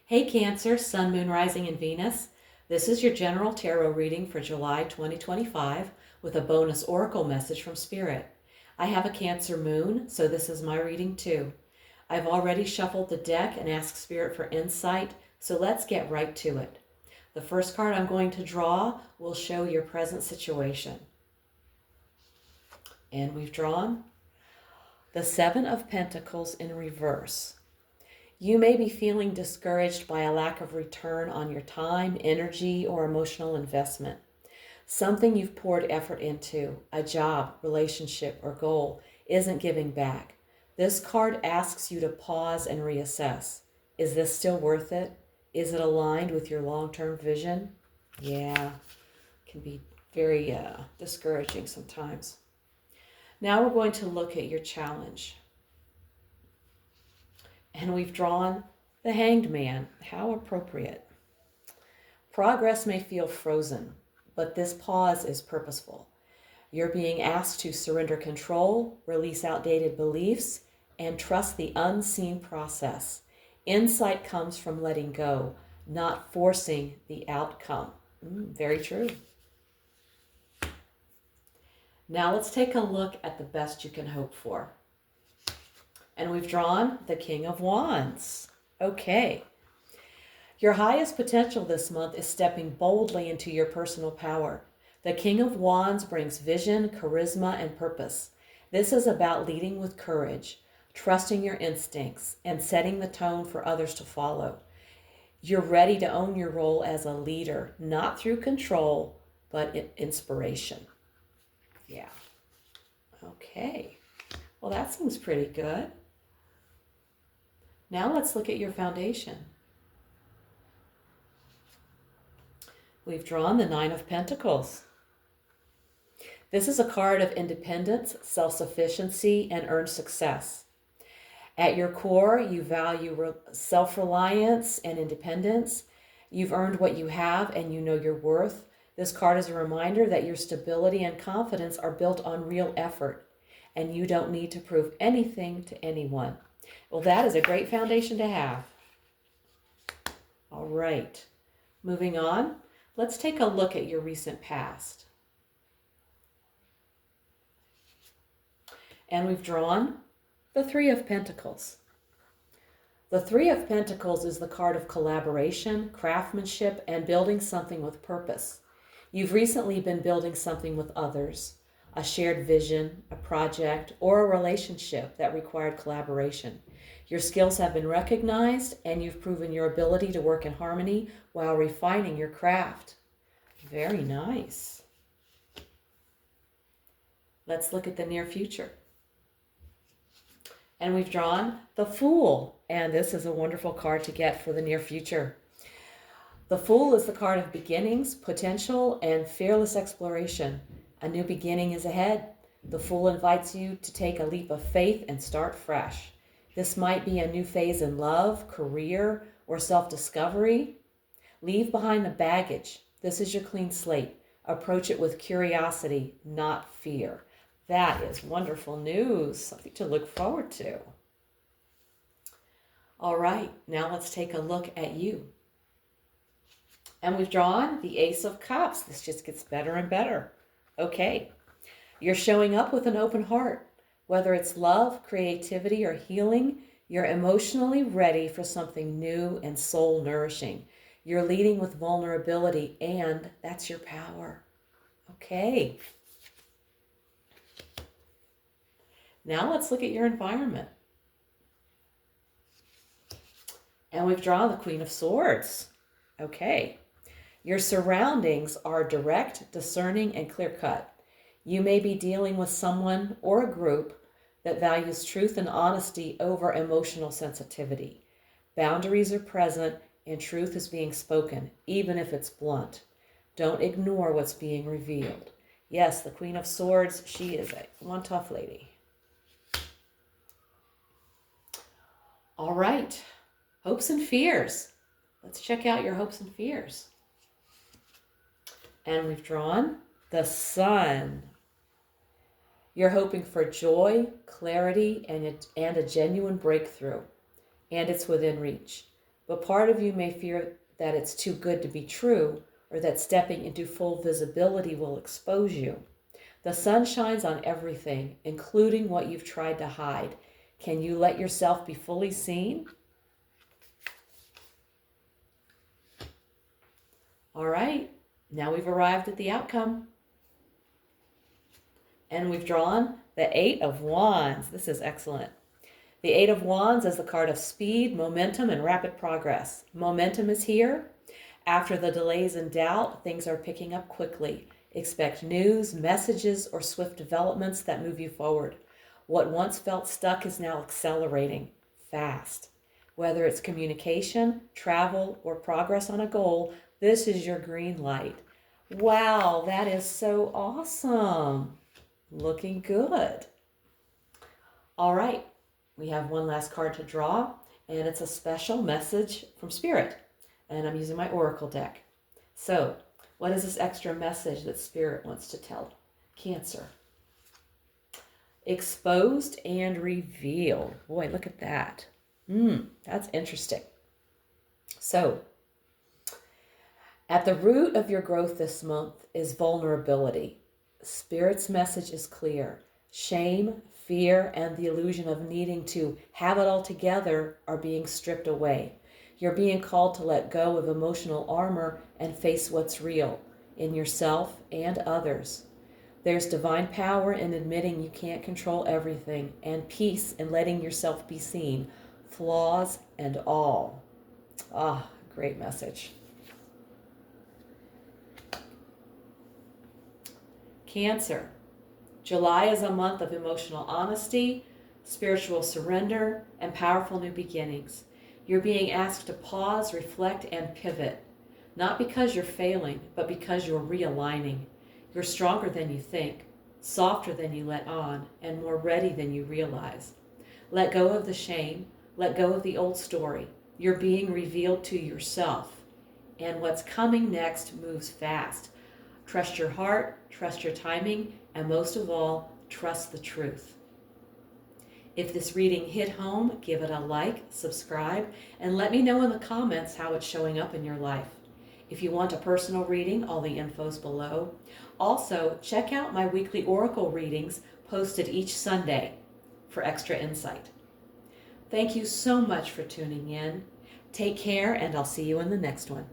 Hey Cancer, Sun, Moon, Rising, and Venus. This is your general tarot reading for July 2025 with a bonus oracle message from Spirit. I have a Cancer moon, so this is my reading too. I've already shuffled the deck and asked Spirit for insight, so let's get right to it. The first card I'm going to draw will show your present situation. And we've drawn the Seven of Pentacles in reverse. You may be feeling discouraged by a lack of return on your time, energy, or emotional investment. Something you've poured effort into, a job, relationship, or goal, isn't giving back. This card asks you to pause and reassess. Is this still worth it? Is it aligned with your long-term vision? Yeah, it can be very discouraging sometimes. Now we're going to look at your challenge. And we've drawn the Hanged Man. How appropriate. Progress may feel frozen, but this pause is purposeful. You're being asked to surrender control, release outdated beliefs, and trust the unseen process. Insight comes from letting go, not forcing the outcome. Very true. Now let's take a look at the best you can hope for. And we've drawn the King of Wands. Okay. Your highest potential this month is stepping boldly into your personal power. The King of Wands brings vision, charisma, and purpose. This is about leading with courage, trusting your instincts, and setting the tone for others to follow. You're ready to own your role as a leader, not through control, but inspiration. Yeah. Okay. Well, that seems pretty good. Now let's look at your foundation. We've drawn the Nine of Pentacles. This is a card of independence, self-sufficiency, and earned success. At your core, you value self-reliance and independence. You've earned what you have and you know your worth. This card is a reminder that your stability and confidence are built on real effort, and you don't need to prove anything to anyone. Well, that is a great foundation to have. All right, moving on. Let's take a look at your recent past. And we've drawn the Three of Pentacles. The Three of Pentacles is the card of collaboration, craftsmanship, and building something with purpose. You've recently been building something with others, a shared vision, a project, or a relationship that required collaboration. Your skills have been recognized, and you've proven your ability to work in harmony while refining your craft. Very nice. Let's look at the near future. And we've drawn the Fool, and this is a wonderful card to get for the near future. The Fool is the card of beginnings, potential, and fearless exploration. A new beginning is ahead. The Fool invites you to take a leap of faith and start fresh. This might be a new phase in love, career, or self-discovery. Leave behind the baggage. This is your clean slate. Approach it with curiosity, not fear. That is wonderful news, something to look forward to. All right, now let's take a look at you. And we've drawn the Ace of Cups. This just gets better and better. Okay, you're showing up with an open heart. Whether it's love, creativity, or healing, you're emotionally ready for something new and soul-nourishing. You're leading with vulnerability, and that's your power. Okay. Now let's look at your environment. And we've drawn the Queen of Swords. Okay. Your surroundings are direct, discerning, and clear-cut. You may be dealing with someone or a group that values truth and honesty over emotional sensitivity. Boundaries are present and truth is being spoken, even if it's blunt. Don't ignore what's being revealed. Yes, the Queen of Swords, she is one tough lady. All right, hopes and fears. Let's check out your hopes and fears. And we've drawn the Sun. You're hoping for joy, clarity, and a genuine breakthrough, and it's within reach. but part of you may fear that it's too good to be true, or that stepping into full visibility will expose you. The sun shines on everything, including what you've tried to hide. Can you let yourself be fully seen? All right, now we've arrived at the outcome. And we've drawn the Eight of Wands. This is excellent. The Eight of Wands is the card of speed, momentum, and rapid progress. Momentum is here. After the delays and doubt, things are picking up quickly. Expect news, messages, or swift developments that move you forward. What once felt stuck is now accelerating fast. Whether it's communication, travel, or progress on a goal, this is your green light. Wow, that is so awesome. Looking good. All right, we have one last card to draw, and it's a special message from Spirit. And I'm using my Oracle deck. So, what is this extra message that Spirit wants to tell Cancer? Exposed and revealed. Boy, look at that. That's interesting. So, at the root of your growth this month is vulnerability. Spirit's message is clear. Shame, fear, and the illusion of needing to have it all together are being stripped away. You're being called to let go of emotional armor and face what's real in yourself and others. There's divine power in admitting you can't control everything, and peace in letting yourself be seen, flaws and all. Ah, great message. Cancer. July is a month of emotional honesty, spiritual surrender, and powerful new beginnings. You're being asked to pause, reflect, and pivot. Not because you're failing, but because you're realigning. You're stronger than you think, softer than you let on, and more ready than you realize. Let go of the shame. Let go of the old story. You're being revealed to yourself. And what's coming next moves fast. Trust your heart, trust your timing, and most of all, trust the truth. If this reading hit home, give it a like, subscribe, and let me know in the comments how it's showing up in your life. If you want a personal reading, all the info's below. Also, check out my weekly Oracle readings posted each Sunday for extra insight. Thank you so much for tuning in. Take care, and I'll see you in the next one.